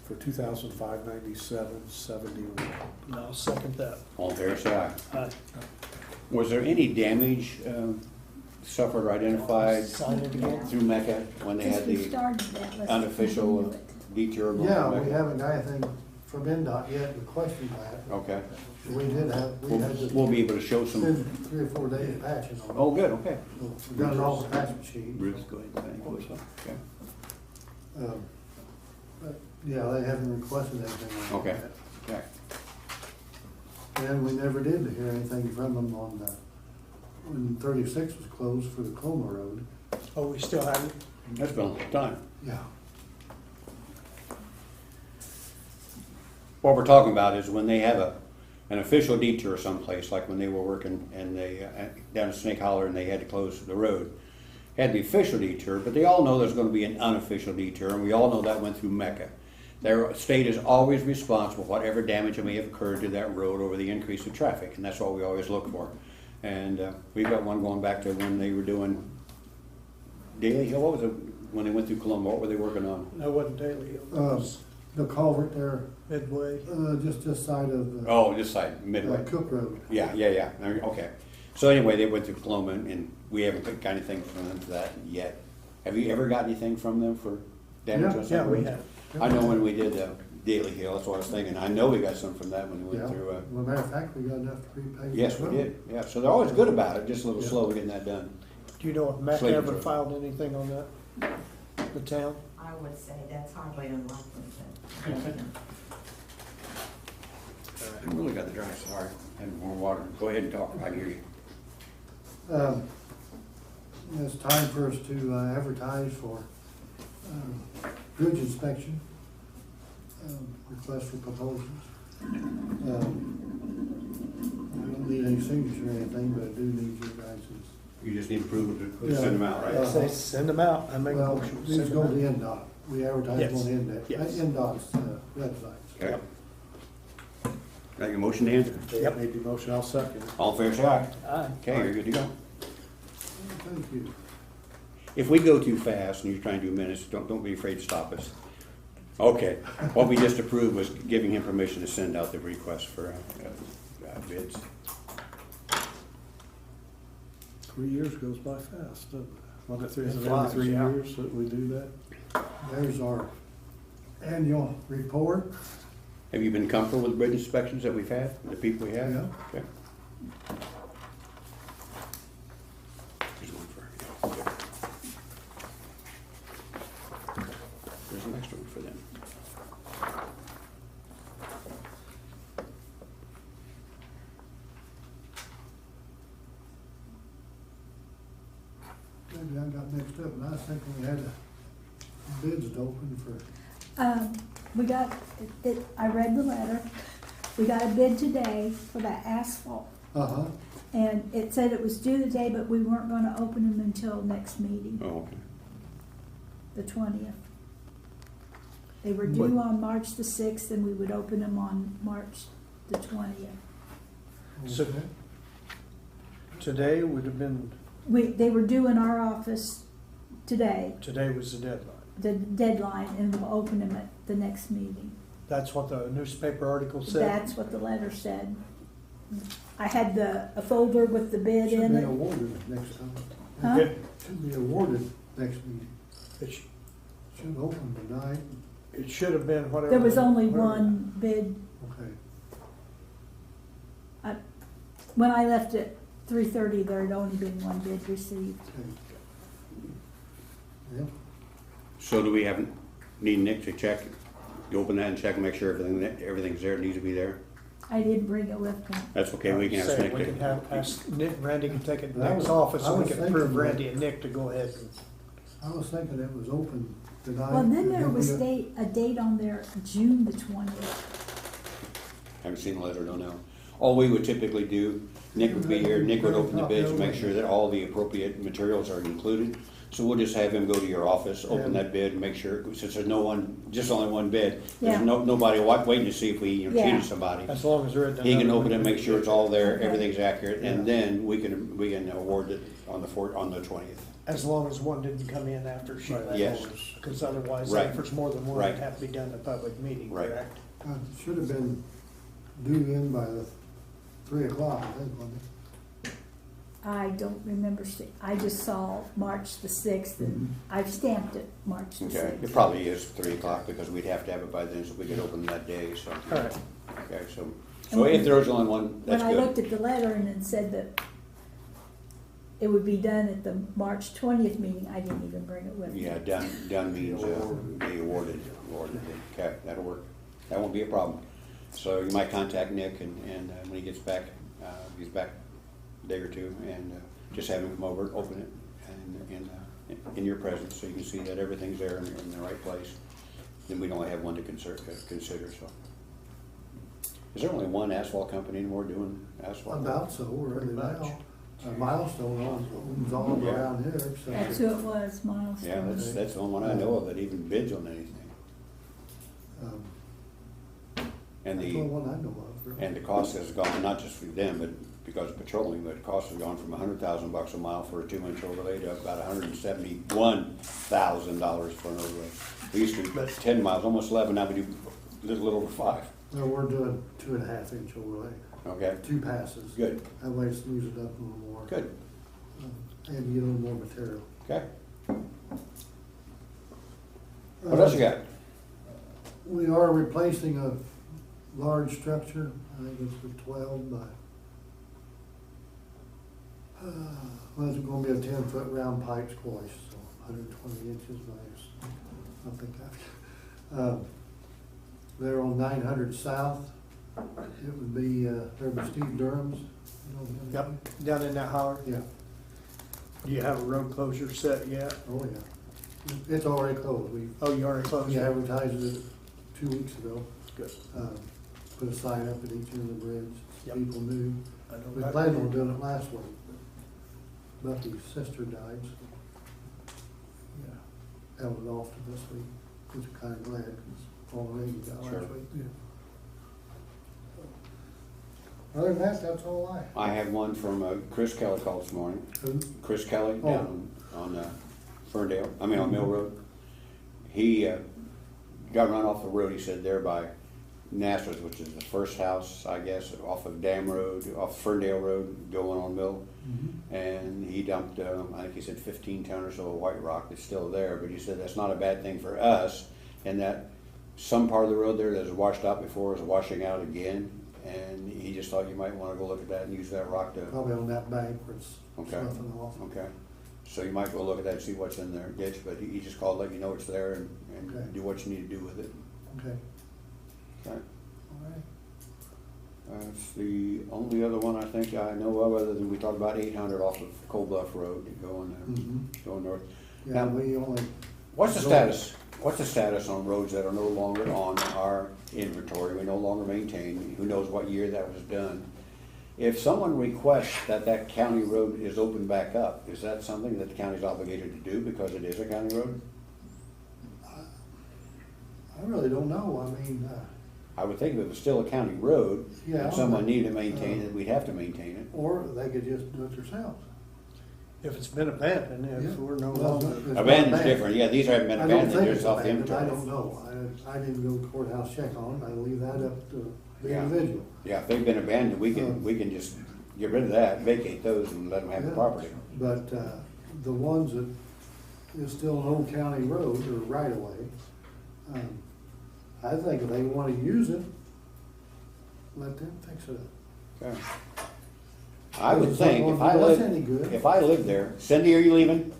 for $2,597.71. And I'll second that. All fair side. Aye. Was there any damage suffered or identified Sign it again. through Mecca when they had Since we the started that, let's unofficial do it. detour? going Yeah, to we Mecca? haven't got anything from INDOT yet to question that. Okay. We had We'll be able to show some. spend 3 or 4 days patching on it. Oh, good, okay. We've got it all the patch machine. Bruce, go ahead. Thank you. Okay. But, yeah, they haven't requested anything on Okay. that. Okay. And we never did hear anything from them on when 36 was closed for the Coma Road. Oh, we still haven't? That's been a long time. Yeah. What we're talking about is when they have an official detour someplace, like when they were working and they down in Snake Holler and they had to close the road. Had the official detour, but they all know there's going to be an unofficial detour, and we all know that went through Mecca. Their state is always responsible for whatever damage may have occurred to that road over the increase of traffic, and that's what we always look for. And we've got one going back to when they were doing Daily Hill. What was it when they went through Colombo? What were they working on? No, it wasn't Daily Hill. It was The culvert there, Midway. just this side of the. Oh, this side, Midway. Cook Road. Yeah. I mean, okay. So anyway, they went through Coloma, and we haven't got anything from them for that yet. Have you ever got anything from them for damage on some Yeah, we roads? have. I know when we did Daily Hill, that's what I was thinking. I know we got some from that when we Yeah. went through. Well, matter of fact, we got enough to repave. Yes, the we road. did. Yeah, so they're always good about it, just a little Yeah. slow getting that done. Do you know if Mac Slate ever road. filed anything on that? The town? I would say that's hardly unlikely, I really got the dry, sorry. Had more water. Go ahead and talk, I hear you. It's time for us to advertise for bridge inspection, request for proposals. I don't need any signature or anything, but I do need your guys'. You just need approval to Yeah. send them out, right? Say, send them out. I make a Well, motion. these Send go them to out. NDOT. We advertise Yes. on Yes. NDOT's websites. Okay. Got your motion to answer? Yep. Made the motion, I'll second it. All fair say aye. Aye. Okay, you're good to go. Thank you. If we go too fast and you're trying to do minutes, don't be afraid to stop us. Okay, what we just approved was giving him permission to send out the request for bids. 3 years goes by fast, doesn't it? Wasn't it It every flies, 3 yeah. years that we do that? There's our annual report. Have you been comfortable with the bridge inspections that we've had, the people we have? Yeah. Okay. Here's one for, okay. There's an extra one for them. Maybe I got mixed up, and I was thinking we had bids to open for, We got, I read the letter, we got a bid today for that asphalt. uh-huh, And it said it was due today, but we weren't gonna open them until next meeting, Oh, okay. the 20th. They were due on March the 6th, and we would open them on March the 20th. So- okay. Today would have been, They were due in our office today, today was the deadline. the deadline, and we'll open them at the next meeting. That's what the newspaper article said. That's what the letter said. I had a folder with the bid Should in be it. awarded next time. Huh? Should be awarded next meeting. It sh- Should open tonight. It should have been whatever. There was only whatever- one bid. Okay. When I left at 3:30, there had only been one bid received. Okay. Yeah. So do we need Nick to check, you open that and check and make sure everything's there, needs to be there? I didn't bring it with me. That's okay, we can ask Say, Nick we can to. ask Nick, Randy can take it to I Nick's was- office, I and we was can thinking approve that- Randy and Nick to go ahead and. I was thinking it was open tonight. Well, then and there was we- a date on there, June the 20th. Haven't seen the letter, don't know. All we would typically do, Nick would be here, Nick would open the bids and make sure that all the appropriate materials are included. So we'll just have him go to your office, open that bid, and make sure, since there's just only one bid, Yeah. there's nobody waiting to see if we Yeah. cheated somebody. As long as they're at the. He can open it, make sure it's all there, Okay. everything's accurate, and Yeah. then we can award it on the 20th. As long as one didn't come in after she left. Yes. Because otherwise, Right. if there's more than one, Right. it'd have to be done in a public meeting, Right. correct? Should have been due in by the 3 o'clock, I think, wasn't it? I don't remember, I just saw March the 6th, and I've stamped it March the Okay, 6th. it probably is 3 o'clock, because we'd have to have it by then, so we could open that day, so. All right. Okay, so if there's only one, that's When I good. looked at the letter and it said that it would be done at the March 20th meeting, I didn't even bring it with me. Yeah, done means be awarded, okay, that'll work, that won't be a problem. So you might contact Nick and when he gets back, he's back a day or two, and just have him come over, open it, and in your presence, so you can see that everything's there in the right place. Then we'd only have one to consider, so. Is there only one asphalt company anymore doing asphalt? About so, really now. Milestone owns all Yeah. around here, so. That's who it was, Milestone. Yeah, that's the only one I know of that even bids on anything. um, And That's the only one I know of, really. And the cost has gone, not just for them, but because of petroleum, but the cost has gone from $100,000 a mile for a 2-inch overlay to about $171,000 for an overlay. We used to do 10 miles, almost 11, now we do a little over 5. No, we're doing 2.5-inch overlay, Okay, 2 passes. good, That way it's use it up a little more. good, And get a little more material. okay. What else you got? We are replacing a large structure, I think it's a 12 by, well, it's gonna be a 10-foot round pipe squash, so 120 inches by, I think they're on 900 South. It would be, there was Steve Durham's. You know him? Yep, down in that holler. Yeah, Do you have a road closure set yet? oh yeah. It's already closed. Oh, you already closed We it? advertised it 2 weeks ago. Good. Put a sign up at each end of the bridge. Yep. People knew. I know We that. planned on doing it last week, but Bucky's sister died, so, yeah, held it off to this week, which I'm kinda glad, because Paul Lady got Sure. last week. Other than that, that's all I. I had one from Chris Kelly called this morning. Who? Chris Kelly Oh. down on Ferndale, on Mill Road. He got run off the road, he said, there by Nassau's, which is the first house, I guess, off of Dam Road, off Ferndale Road, going on Mill. And he dumped, I think he said 15 ton or so of white rock that's still there, but he said that's not a bad thing for us, and that some part of the road there that was washed out before is washing out again, and he just thought you might want to go look at that and use that rock to. Probably on that bank where it's Okay. sloughing off. Okay, so you might go look at that and see what's in there ditch, but he just called, let you know it's there and Okay. do what you need to do with it. Okay, Okay. all right. That's the only other one I think I know of, other than we talked about 800 off of Cold Bluff Road going north. Yeah, Now, we only. What's the status? What's the status on roads that are no longer on our inventory? We no longer maintain. Who knows what year that was done? If someone requests that that county road is opened back up, is that something that the county's obligated to do because it is a county road? I really don't know, I mean, I would think if it was still a county road, Yeah, and someone needed to maintain it, we'd have to maintain it. or they could just do it themselves. If it's been abandoned, Yeah. if we're no Well, longer. it's not Abandoned's abandoned. different, yeah, these haven't been I don't abandoned, think they're it's just off the abandoned. inventory. I don't know. I didn't go to courthouse check on it. I leave that up to the Yeah. individual. Yeah, if they've been abandoned, we can just get rid of that, vacate those and let them have the Yeah. property. But, the ones that is still an old county road or right of way, I think if they wanna use it, let them fix it up. Okay. I would It's not think gonna if I do us lived, any good. if I lived there, Cindy, are you leaving?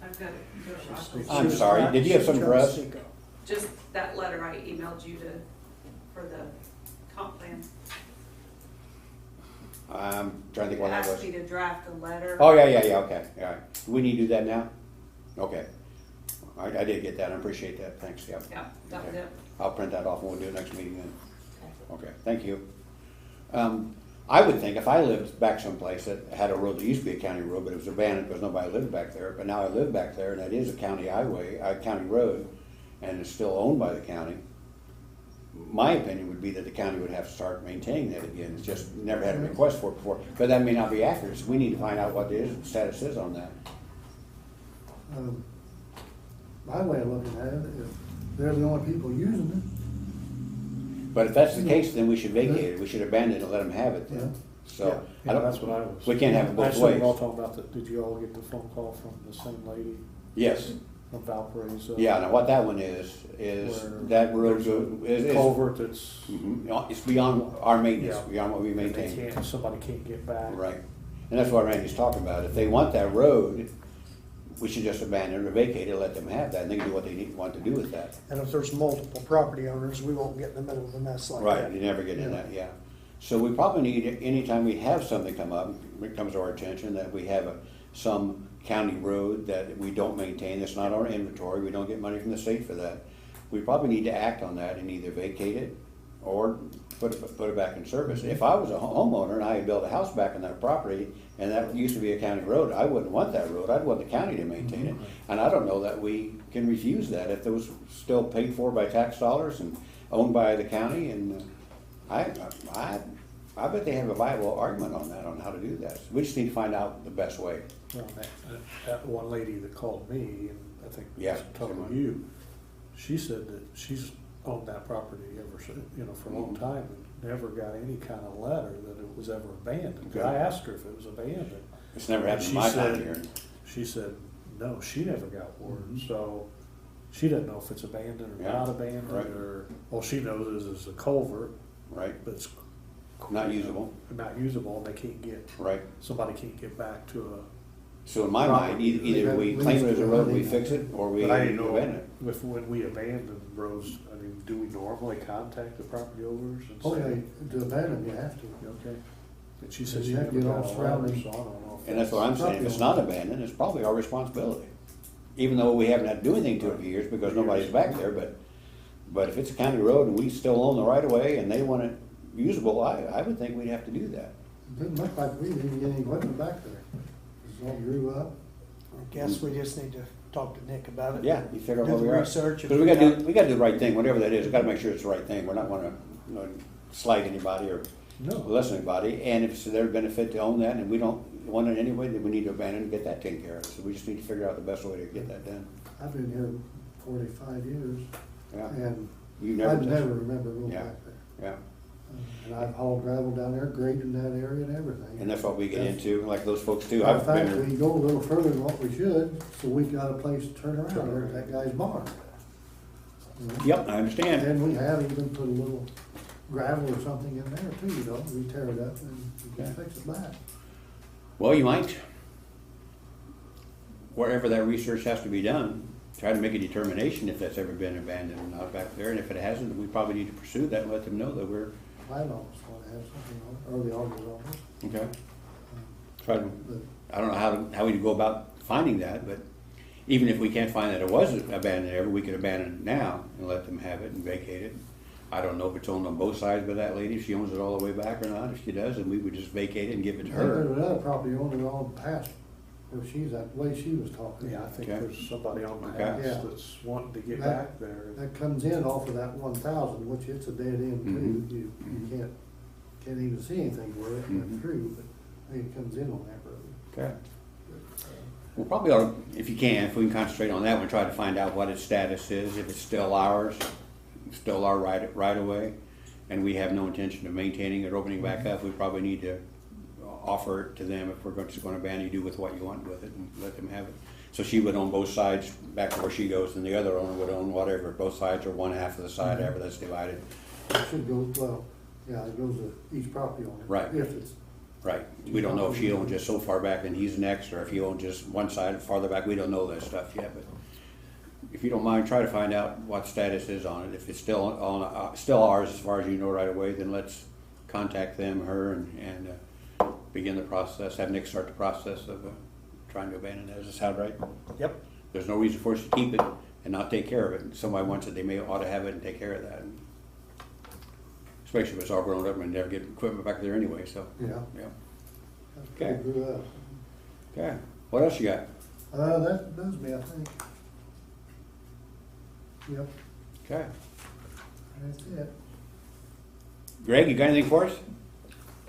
I've got it. I'm sorry, did you have something for us? Just that letter I emailed you for the comp plan. I'm trying to think what that Asked me was. to draft a letter. Oh, yeah, okay, all right. We need to do that now? Okay. I did get that, I appreciate that, thanks, yeah. Yeah, that was Okay. it. I'll print that off and we'll do it next meeting then. Okay, thank you. I would think if I lived back someplace that had a road that used to be a county road, but it was abandoned because nobody lived back there, but now I live back there and that is a county highway, a county road, and it's still owned by the county, my opinion would be that the county would have to start maintaining that again. It's just never had a request for it before, but that may not be accurate, so we need to find out what the status is on that. My way of looking at it, if they're the only people using But if that's the case, then we should vacate it, we should abandon it and let them have it Yeah. then. So, I don't, that's what I was. we can't have it both Actually, ways. we're all talking about did you all get the phone call from the same lady Yes, from Valparaiso? yeah, now what that one is Where that road there's a culvert that's. it's beyond our maintenance, Yeah. beyond what we and they maintain. can't- Somebody can't get back. Right, and that's what Randy's talking about, if they want that road, we should just abandon it or vacate it, let them have that, and they can do what they want to do with that. And if there's multiple property owners, we won't get in the middle of a mess like that. Right, you never get in that, yeah. So we probably need, anytime we have something come up, it comes to our attention, that we have some county road that we don't maintain, that's not our inventory, we don't get money from the state for that, we probably need to act on that and either vacate it or put it back in service. If I was a homeowner and I had built a house back on that property and that used to be a county road, I wouldn't want that road, I'd want the county to maintain it. And I don't know that we can refuse that if it was still paid for by tax dollars and owned by the county. And I bet they have a viable argument on that, on how to do that. We just need to find out the best way. Well, that one lady that called me, and I think Yeah, talking to you, she said that she's owned that property ever since, for a long time, and never got any kind of letter that it was ever abandoned. Okay. I asked her if it was abandoned. It's never happened in She my said- time here. She said, no, she never got word, so she doesn't know if it's abandoned or Yeah, not abandoned, right. or, all she knows is it's a culvert, Right, but it's not usable, not usable, and they can't get, right. somebody can't get back to a. So in my mind, either we claim it as a road, we fix it, or we But I didn't know abandon it. if when we abandon roads, I mean, do we normally contact the property owners and say? Okay, to abandon, you have to. Okay. And she said Because she you have to never get got all a letter, surrounding- so I don't know. And that's what I'm saying, if it's not abandoned, it's probably our responsibility. Even though we haven't had to do anything to it for years because nobody's back there, but if it's a county road and we still own the right of way and they want it usable, I would think we'd have to do that. It didn't look like we didn't get any equipment back there. It all grew up. I guess we just need to talk to Nick about it. Yeah, you figure out Do where the we are. research. Because we gotta do the right thing, whatever that is, we gotta make sure it's the right thing, we're not wanna, slight anybody or No. lessen anybody, and if it's to their benefit to own that and we don't want it anyway, then we need to abandon and get that taken care of, so we just need to figure out the best way to get that done. I've been here 45 years, Yeah, and you I never. never remember going Yeah. back there. Yeah, And I've hauled gravel down there, graded that area and everything. and that's what we get into, like those folks too, In I've been fact, there. we go a little further than what we should, so we got a place to turn around there at that guy's barn. Yep, I understand. And we have even put a little gravel or something in there too, we tear it up and we can fix it back. Well, you might, wherever that research has to be done, try to make a determination if that's ever been abandoned or not back there, and if it hasn't, we probably need to pursue that and let them know that we're, Plant office want to have something on it, or the auditor's office. okay. Try to, But I don't know how we go about finding that, but even if we can't find that it was abandoned ever, we could abandon it now and let them have it and vacate it. I don't know if it's owned on both sides by that lady, if she owns it all the way back or not. If she does, then we would just vacate it and give it to I think there's her. another property owner on past where she's at, the way she was talking. Yeah, I think Okay. there's somebody on the Okay. house Yeah. that's wanting to get That- back there. That comes in off of that 1,000, which it's a dead end too. Mhm. You can't even see anything where it went Mhm. through, but I think it comes in on that road. Okay. Well, probably ought to, if you can, if we can concentrate on that one, try to find out what its status is, if it's still ours, still our right of way, and we have no intention of maintaining it or opening back up, we probably need to offer it to them if we're just gonna abandon, you do with what you want with it and let them have it. So she would own both sides back to where she goes, and the other owner would own whatever, both sides or one half of the side, however that's divided. It should go, well, yeah, it goes to each property owner. Right. If it's, Right, we don't know if she owns just so far back and he's next, or if he owns just one side farther back, we don't know that stuff yet, but if you don't mind, try to find out what status is on it. If it's still still ours as far as you know right away, then let's contact them, her, and begin the process, have Nick start the process of trying to abandon it. Does this sound right? Yep. There's no reason for us to keep it and not take care of it. If somebody wants it, they may ought to have it and take care of that. Especially if it's all grown up and never get equipment back there anyway, so, yeah. yeah. That's Okay. pretty grew up. Okay, what else you got? That does me, I think. Yep, Okay. that's it. Greg, you got anything for us?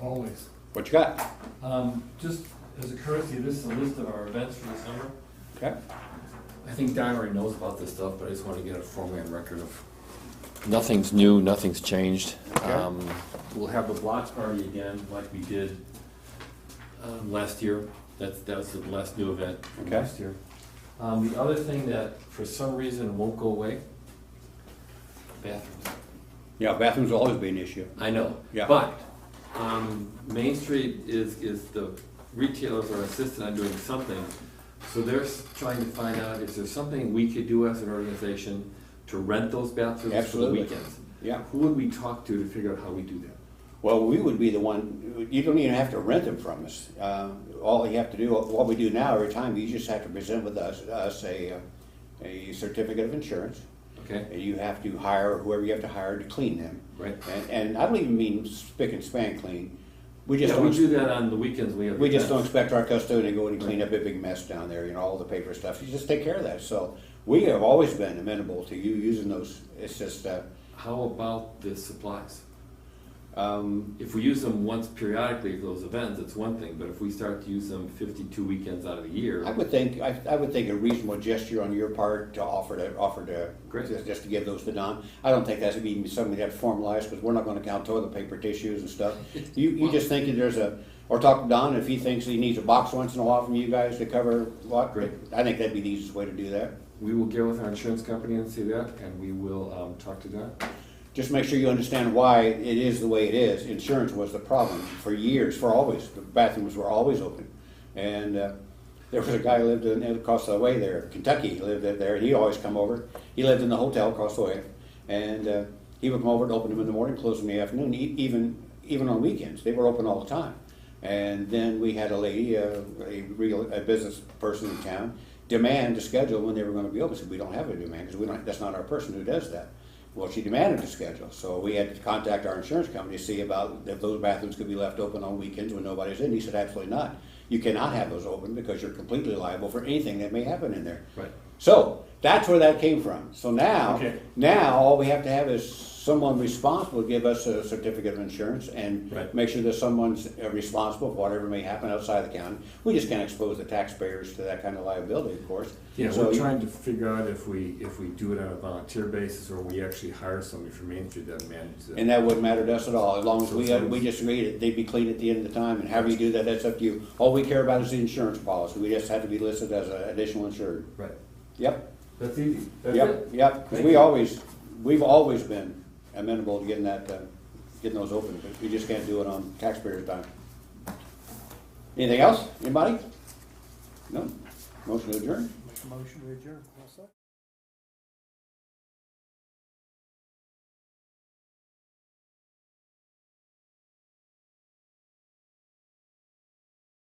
Always. What you got? Just as a courtesy, this is a list of our events for the summer. Okay. I think Don already knows about this stuff, but I just want to get it formally on record of nothing's new, nothing's changed. Okay. We'll have the blocks party again, like we did last year. That was the last new event from Okay. last year. The other thing that for some reason won't go away, bathrooms. Yeah, bathrooms will always be an issue. I know. Yeah. But Main Street is the retailers are insistent on doing something. So they're trying to find out, is there something we could do as an organization to rent those bathrooms Absolutely. for the weekends? Yeah. Who would we talk to figure out how we do that? Well, we would be the one, you don't even have to rent them from us. All you have to do, what we do now, every time, you just have to present with us a certificate of insurance. Okay. And you have to hire whoever you have to hire to clean them. Right. And I don't even mean spick and span clean. We just Yeah, don't. we do that on the weekends. We just don't expect our custodian to go in and clean up a big mess down there, you know, all the paper stuff. You just take care of that. So we have always been amenable to you using those. It's just, How about the supplies? If we use them once periodically for those events, it's one thing, but if we start to use them 52 weekends out of the year. I would think a reasonable gesture on your part to offer to Great. just to give those to Don. I don't think that's even something we have to formalize, because we're not going to count toilet paper, tissues and stuff. You just think that there's or talk to Don if he thinks he needs a box once in a while from you guys to cover what. Great. I think that'd be the easiest way to do that. We will get with our insurance company and see that, and we will talk to Don. Just make sure you understand why it is the way it is. Insurance was the problem for years, for always. The bathrooms were always open. And there was a guy who lived across the way there, Kentucky, he lived there, and he always come over. He lived in the hotel across the way. And he would come over and open them in the morning, close them in the afternoon, even on weekends. They were open all the time. And then we had a lady, a business person in town, demand to schedule when they were going to be open. So we don't have a demand, because that's not our person who does that. Well, she demanded a schedule, so we had to contact our insurance company to see about if those bathrooms could be left open on weekends when nobody's in. He said, absolutely not. You cannot have those open because you're completely liable for anything that may happen in there. Right. So that's where that came from. So now all we have to have is someone responsible to give us a certificate of insurance and Right. make sure that someone's responsible for whatever may happen outside the county. We just can't expose the taxpayers to that kind of liability, of course. Yeah, So we're trying to figure out if we do it on a volunteer basis, or we actually hire somebody from Main Street that manages it. And that wouldn't matter to us at all, as long as So we just agreed that they'd be clean at the end of the time, and however you do that, that's up to you. All we care about is the insurance policy. We just have to be listed as an additional insured. Right. Yep. That's easy. That's Yep, it. yep. 'Cause we've always been amenable to getting those open, but we just can't do it on taxpayers' time. Anything else? Anybody? No? Motion to adjourn? Make a motion to adjourn.